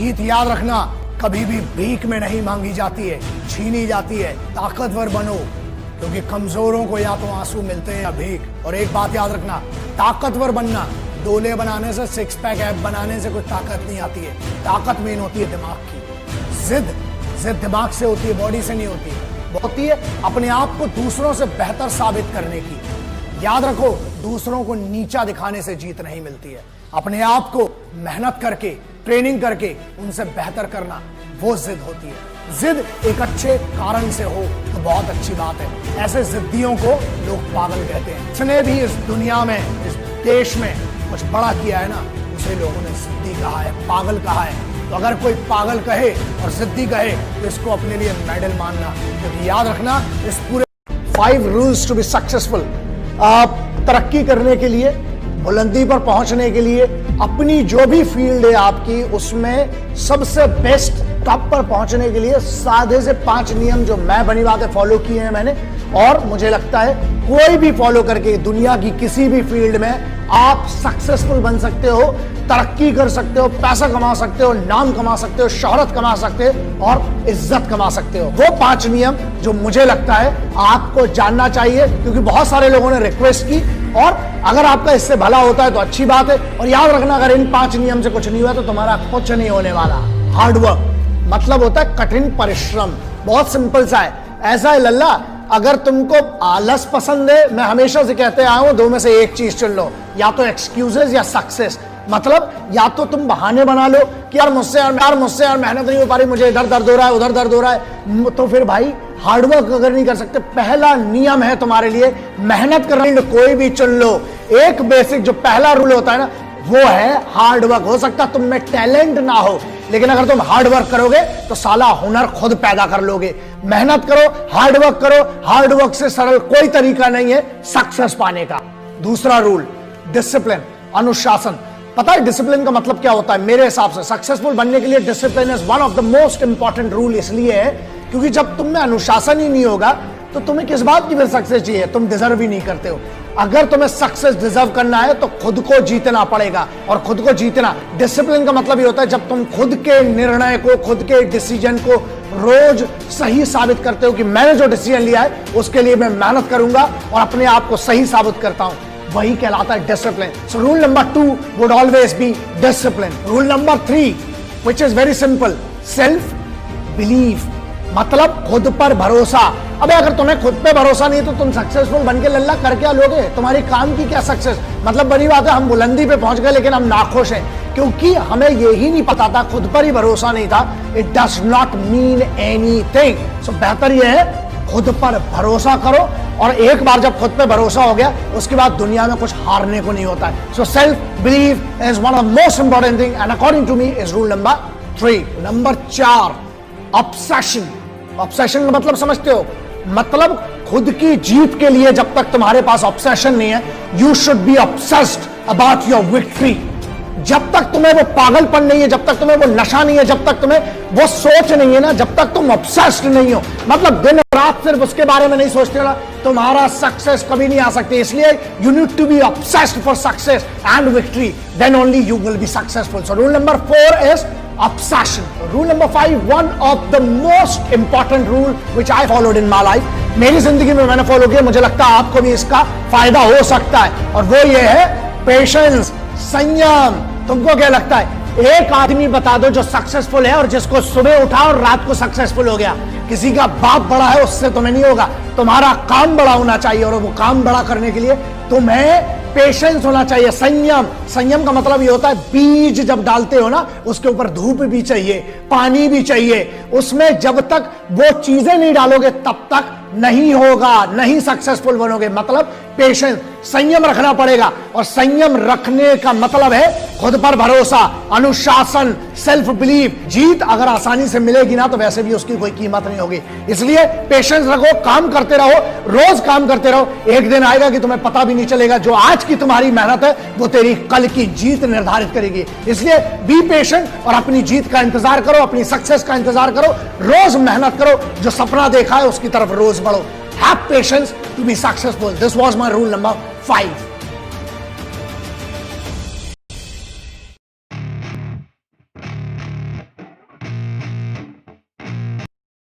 जीत याद रखना कभी भी भीख में नहीं मांगी जाती है, छीनी जाती है। ताकतवर बनो, क्योंकि कमजोरों को या तो आंसू मिलते हैं या भीख। और एक बात याद रखना, ताकतवर बनना डोले बनाने से, सिक्स पैक ऐप बनाने से कोई ताकत नहीं आती है। ताकत मेन होती है दिमाग की। जिद दिमाग से होती है, बॉडी से नहीं होती होती है अपने आप को दूसरों से बेहतर साबित करने की। याद रखो, दूसरों को नीचा दिखाने से जीत नहीं मिलती है। अपने आप को मेहनत करके, ट्रेनिंग करके उनसे बेहतर करना, वो जिद होती है। जिद एक अच्छे कारण से हो तो बहुत अच्छी बात है। ऐसे जिद्दियों को लोग पागल कहते हैं। जिसने भी इस दुनिया में, इस देश में कुछ बड़ा किया है ना, उसे लोगों ने जिद्दी कहा है, पागल कहा है। तो अगर कोई पागल कहे और जिद्दी कहे तो इसको अपने लिए मेडल मानना, क्योंकि याद रखना इस पूरे 5 रूल्स टू बी सक्सेसफुल, आप तरक्की करने के लिए, बुलंदी पर पहुंचने के लिए, अपनी जो भी फील्ड है आपकी, उसमें सबसे बेस्ट टॉप पर पहुंचने के लिए साधे से 5 नियम जो मैं बनी बातें फॉलो किए हैं मैंने, और मुझे लगता है कोई भी फॉलो करके दुनिया की किसी भी फील्ड में आप सक्सेसफुल बन सकते हो, तरक्की कर सकते हो, पैसा कमा सकते हो, नाम कमा सकते हो, शोहरत कमा सकते हो और इज्जत कमा सकते हो। वो 5 नियम जो मुझे लगता है आपको जानना चाहिए, क्योंकि बहुत सारे लोगों ने रिक्वेस्ट की, और अगर आपका इससे भला होता है तो अच्छी बात है। और याद रखना, अगर इन 5 नियम से कुछ नहीं हुआ तो तुम्हारा कुछ नहीं होने वाला। हार्डवर्क मतलब होता है कठिन परिश्रम। बहुत सिंपल सा है, ऐसा है लल्ला, अगर तुमको आलस पसंद है, मैं हमेशा से कहते आया हूं, 2 में से एक चीज चुन लो, या तो एक्सक्यूजेस या सक्सेस। मतलब या तो तुम बहाने बना लो कि यार मुझसे मेहनत नहीं हो पा रही, मुझे इधर दर्द हो रहा है, उधर दर्द हो रहा है, तो फिर भाई हार्डवर्क अगर नहीं कर सकते, पहला नियम है तुम्हारे लिए मेहनत करना। कोई भी चुन लो, एक बेसिक जो पहला रूल होता है ना, वो है हार्डवर्क। हो सकता है तुम में टैलेंट ना हो, लेकिन अगर तुम हार्डवर्क करोगे तो साला हुनर खुद पैदा कर लोगे। मेहनत करो, हार्डवर्क करो, हार्डवर्क से सरल कोई तरीका नहीं है सक्सेस पाने का। दूसरा रूल, डिसिप्लिन, अनुशासन। पता है डिसिप्लिन का मतलब क्या होता है? मेरे हिसाब से सक्सेसफुल बनने के लिए discipline is one of the most important rule. इसलिए है क्योंकि जब तुम में अनुशासन ही नहीं होगा तो तुम्हें किस बात की फिर सक्सेस चाहिए? तुम डिजर्व ही नहीं करते हो। अगर तुम्हें सक्सेस डिजर्व करना है तो खुद को जीतना पड़ेगा, और खुद को जीतना, डिसिप्लिन का मतलब ये होता है जब तुम खुद के निर्णय को, खुद के डिसीजन को रोज सही साबित करते हो कि मैंने जो डिसीजन लिया है उसके लिए मैं मेहनत करूंगा और अपने आप को सही साबित करता हूं, वही कहलाता है discipline. So rule number 2 would always be discipline. Rule number 3 which is very simple, self believe, मतलब खुद पर भरोसा। अबे अगर तुम्हें खुद पे भरोसा नहीं है तो तुम सक्सेसफुल बन के लल्ला कर क्या लोगे? तुम्हारी काम की क्या सक्सेस? मतलब बड़ी बात है, हम बुलंदी पे पहुंच गए लेकिन हम नाखुश हैं क्योंकि हमें यही नहीं पता था, खुद पर ही भरोसा नहीं था। It does not mean anything. So बेहतर यह है खुद पर भरोसा करो, और एक बार जब खुद पे भरोसा हो गया उसके बाद दुनिया में कुछ हारने को नहीं होता है। So self believe is one of the most important thing and according to me is rule number 3। Number 4, obsession. Obsession का मतलब समझते हो? मतलब खुद की जीत के लिए जब तक तुम्हारे पास ऑब्सेशन नहीं है, you should be obsessed about your victory. जब तक तुम्हें वो पागलपन नहीं है, जब तक तुम्हें वो नशा नहीं है, जब तक तुम्हें वो सोच नहीं है ना, जब तक तुम ऑब्सेस्ड नहीं हो, मतलब दिन रात सिर्फ उसके बारे में नहीं सोचते ना, तुम्हारा सक्सेस कभी नहीं आ सकती। इसलिए you need to be obsessed for success and victory, then only you will be successful. So rule number 4 is obsession. Rule number 5, one of the most important rule which I followed in my life. मेरी जिंदगी में मैंने follow किया, मुझे लगता है आपको भी इसका फायदा हो सकता है, और वो ये है पेशेंस, संयम। तुमको क्या लगता है? एक आदमी बता दो जो सक्सेसफुल है और जिसको सुबह उठा और रात को सक्सेसफुल हो गया। किसी का बाप बड़ा है उससे तुम्हें नहीं होगा, तुम्हारा काम बड़ा होना चाहिए, और वो काम बड़ा करने के लिए तुम्हें पेशेंस होना चाहिए, संयम। संयम का मतलब ये होता है बीज जब डालते हो ना, उसके ऊपर धूप भी चाहिए, पानी भी चाहिए, उसमें जब तक वो चीजें नहीं डालोगे तब तक नहीं होगा, नहीं सक्सेसफुल बनोगे। मतलब पेशेंस, संयम रखना पड़ेगा, और संयम रखने का मतलब है खुद पर भरोसा, अनुशासन, सेल्फ बिलीव। जीत अगर आसानी से मिलेगी ना तो वैसे भी उसकी कोई कीमत नहीं होगी। इसलिए पेशेंस रखो, काम करते रहो, रोज काम करते रहो। एक दिन आएगा कि तुम्हें पता भी नहीं चलेगा, जो आज की तुम्हारी मेहनत है वो तेरी कल की जीत निर्धारित करेगी। इसलिए बी पेशेंट और अपनी जीत का इंतजार करो, अपनी सक्सेस का इंतजार करो, रोज मेहनत करो, जो सपना देखा है उसकी तरफ रोज बढ़ो। Have patience to be successful. This was my rule number 5.